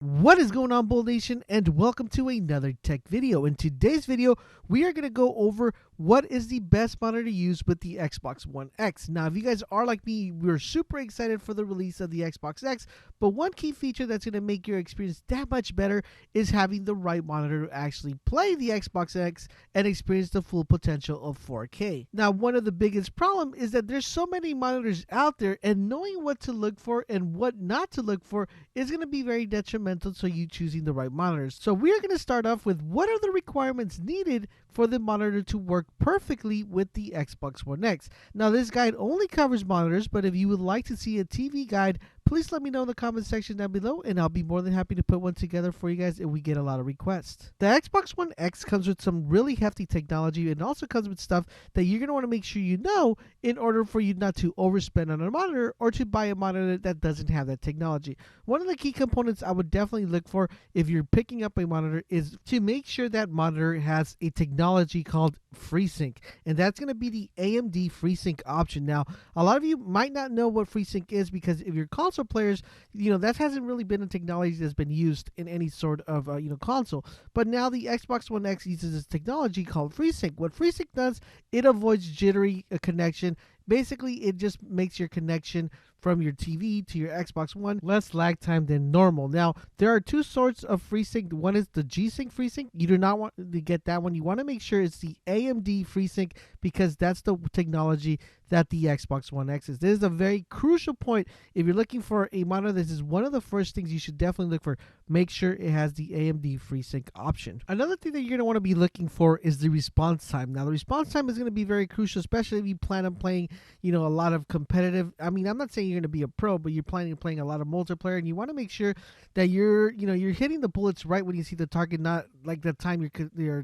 What is going on, Bull Nation, and welcome to another tech video. In today's video, we are going to go over what is the best monitor to use with the Xbox One X. Now, if you guys are like me, we're super excited for the release of the Xbox X, but one key feature that's going to make your experience that much better is having the right monitor to actually play the Xbox X and experience the full potential of 4K. Now, one of the biggest problems is that there's so many monitors out there, and knowing what to look for and what not to look for is going to be very detrimental to you choosing the right monitors. So we're going to start off with what are the requirements needed for the monitor to work perfectly with the Xbox One X. Now, this guide only covers monitors, but if you would like to see a TV guide, please let me know in the comment section down below, and I'll be more than happy to put one together for you guys if we get a lot of requests. The Xbox One X comes with some really hefty technology, and also comes with stuff that you're going to want to make sure you know in order for you not to overspend on a monitor or to buy a monitor that doesn't have that technology. One of the key components I would definitely look for if you're picking up a monitor is to make sure that monitor has a technology called FreeSync, and that's going to be the AMD FreeSync option. Now, a lot of you might not know what FreeSync is because if you're console players, that hasn't really been a technology that's been used in any sort of console. But now the Xbox One X uses this technology called FreeSync. What FreeSync does, it avoids jittery connection. Basically, it just makes your connection from your TV to your Xbox One less lag time than normal. Now, there are two sorts of FreeSync. One is the G-Sync FreeSync. You do not want to get that one. You want to make sure it's the AMD FreeSync because that's the technology that the Xbox One X is. This is a very crucial point. If you're looking for a monitor, this is one of the first things you should definitely look for. Make sure it has the AMD FreeSync option. Another thing that you're going to want to be looking for is the response time. Now, the response time is going to be very crucial, especially if you plan on playing a lot of competitive. I mean, I'm not saying you're going to be a pro, but you're planning on playing a lot of multiplayer, and you want to make sure that you're hitting the bullets right when you see the target, not like the time your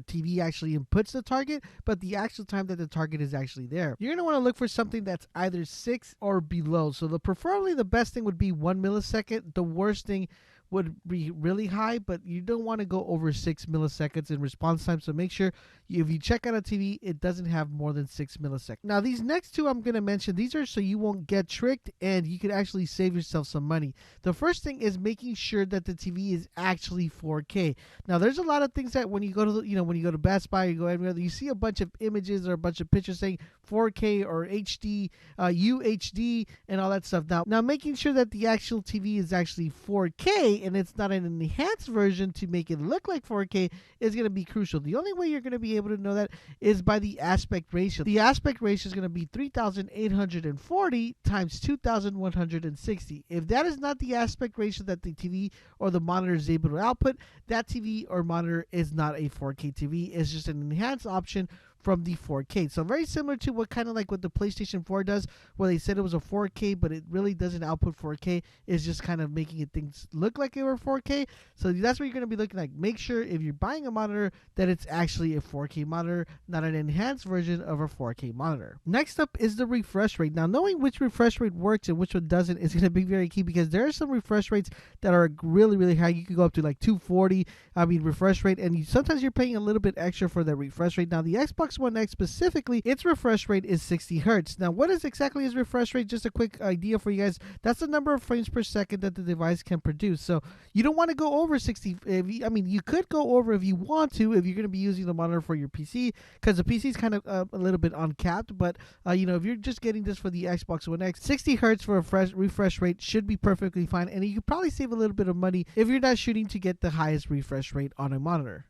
TV actually inputs the target, but the actual time that the target is actually there. You're going to want to look for something that's either 6 or below. So preferably the best thing would be 1 millisecond. The worst thing would be really high, but you don't want to go over 6 milliseconds in response time. So make sure if you check out a TV, it doesn't have more than 6 milliseconds. Now, these next two I'm going to mention, these are so you won't get tricked and you can actually save yourself some money. The first thing is making sure that the TV is actually 4K. Now, there's a lot of things that when you go to when you go to Best Buy, you go everywhere, you see a bunch of images or a bunch of pictures saying 4K or HD, UHD, and all that stuff. Now making sure that the actual TV is actually 4K and it's not an enhanced version to make it look like 4K is going to be crucial. The only way you're going to be able to know that is by the aspect ratio. The aspect ratio is going to be 3,840 times 2,160. If that is not the aspect ratio that the TV or the monitor is able to output, that TV or monitor is not a 4K TV. It's just an enhanced option from the 4K. So very similar to what the PlayStation 4 does, where they said it was a 4K, but it really doesn't output 4K. It's just kind of making things look like they were 4K. So that's what you're going to be looking like. Make sure if you're buying a monitor that it's actually a 4K monitor, not an enhanced version of a 4K monitor. Next up is the refresh rate. Now, knowing which refresh rate works and which one doesn't is going to be very key because there are some refresh rates that are really, really high. You can go up to like 240, refresh rate, and sometimes you're paying a little bit extra for that refresh rate. Now, the Xbox One X specifically, its refresh rate is 60 hertz. Now, what is exactly its refresh rate? Just a quick idea for you guys. That's the number of frames per second that the device can produce. So you don't want to go over 60. You could go over if you want to, if you're going to be using the monitor for your PC, because the PC is kind of a little bit uncapped. But if you're just getting this for the Xbox One X, 60 hertz for a refresh rate should be perfectly fine, and you could probably save a little bit of money if you're not shooting to get the highest refresh rate on a monitor.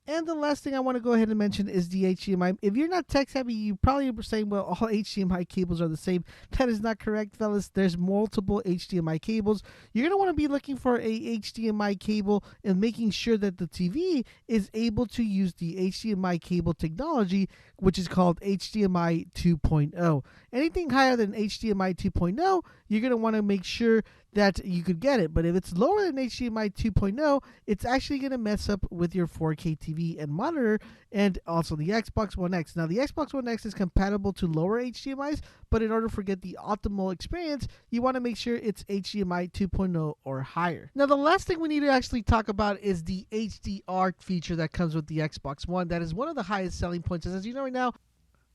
And the last thing I want to go ahead and mention is the HDMI. If you're not tech savvy, you probably are saying, well, all HDMI cables are the same. That is not correct, fellas. There's multiple HDMI cables. You're going to want to be looking for a HDMI cable and making sure that the TV is able to use the HDMI cable technology, which is called HDMI 2.0. Anything higher than HDMI 2.0, you're going to want to make sure that you could get it. But if it's lower than HDMI 2.0, it's actually going to mess up with your 4K TV and monitor, and also the Xbox One X. Now, the Xbox One X is compatible to lower HDMIs, but in order to get the optimal experience, you want to make sure it's HDMI 2.0 or higher. Now, the last thing we need to actually talk about is the HDR feature that comes with the Xbox One. That is one of the highest selling points. As you know right now,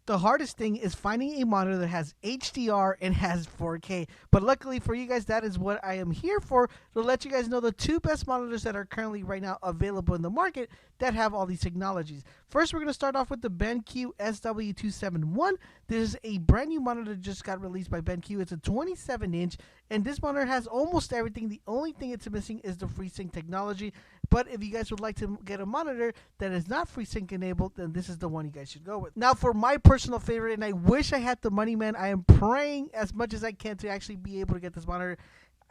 The hardest thing is finding a monitor that has HDR and has 4K. But luckily for you guys, that is what I am here for, to let you guys know the two best monitors that are currently right now available in the market that have all these technologies. First, we're going to start off with the BenQ SW271. This is a brand new monitor that just got released by BenQ. It's a 27-inch, and this monitor has almost everything. The only thing it's missing is the FreeSync technology. But if you guys would like to get a monitor that is not FreeSync enabled, then this is the one you guys should go with. Now, for my personal favorite, and I wish I had the money, man, I am praying as much as I can to actually be able to get this monitor.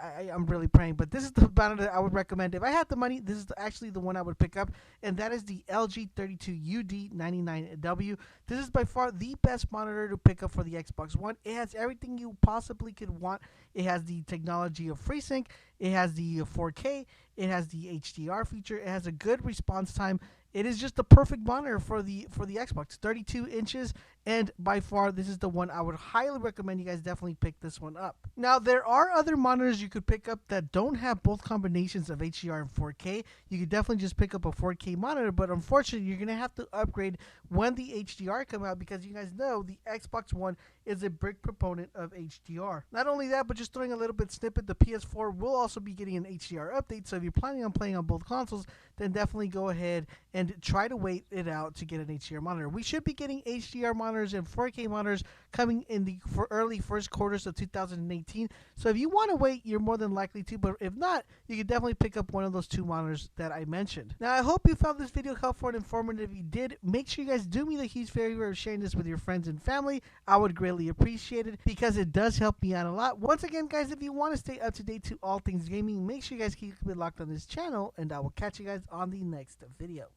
I'm really praying, but this is the monitor that I would recommend. If I had the money, this is actually the one I would pick up, and that is the LG 32UD99W. This is by far the best monitor to pick up for the Xbox One. It has everything you possibly could want. It has the technology of FreeSync. It has the 4K. It has the HDR feature. It has a good response time. It is just the perfect monitor for the Xbox. 32 inches, and by far this is the one I would highly recommend you guys definitely pick this one up. Now, there are other monitors you could pick up that don't have both combinations of HDR and 4K. You could definitely just pick up a 4K monitor, but unfortunately you're going to have to upgrade when the HDR come out, because you guys know the Xbox One is a big proponent of HDR. Not only that, but just throwing a little bit snippet, the PS4 will also be getting an HDR update, so if you're planning on playing on both consoles, then definitely go ahead and try to wait it out to get an HDR monitor. We should be getting HDR monitors and 4K monitors coming in the early first quarters of 2018. So if you want to wait, you're more than likely to, but if not, you can definitely pick up one of those two monitors that I mentioned. Now, I hope you found this video helpful and informative. If you did, make sure you guys do me the huge favor of sharing this with your friends and family. I would greatly appreciate it, because it does help me out a lot. Once again, guys, if you want to stay up to date to all things gaming, make sure you guys keep it locked on this channel, and I will catch you guys on the next video.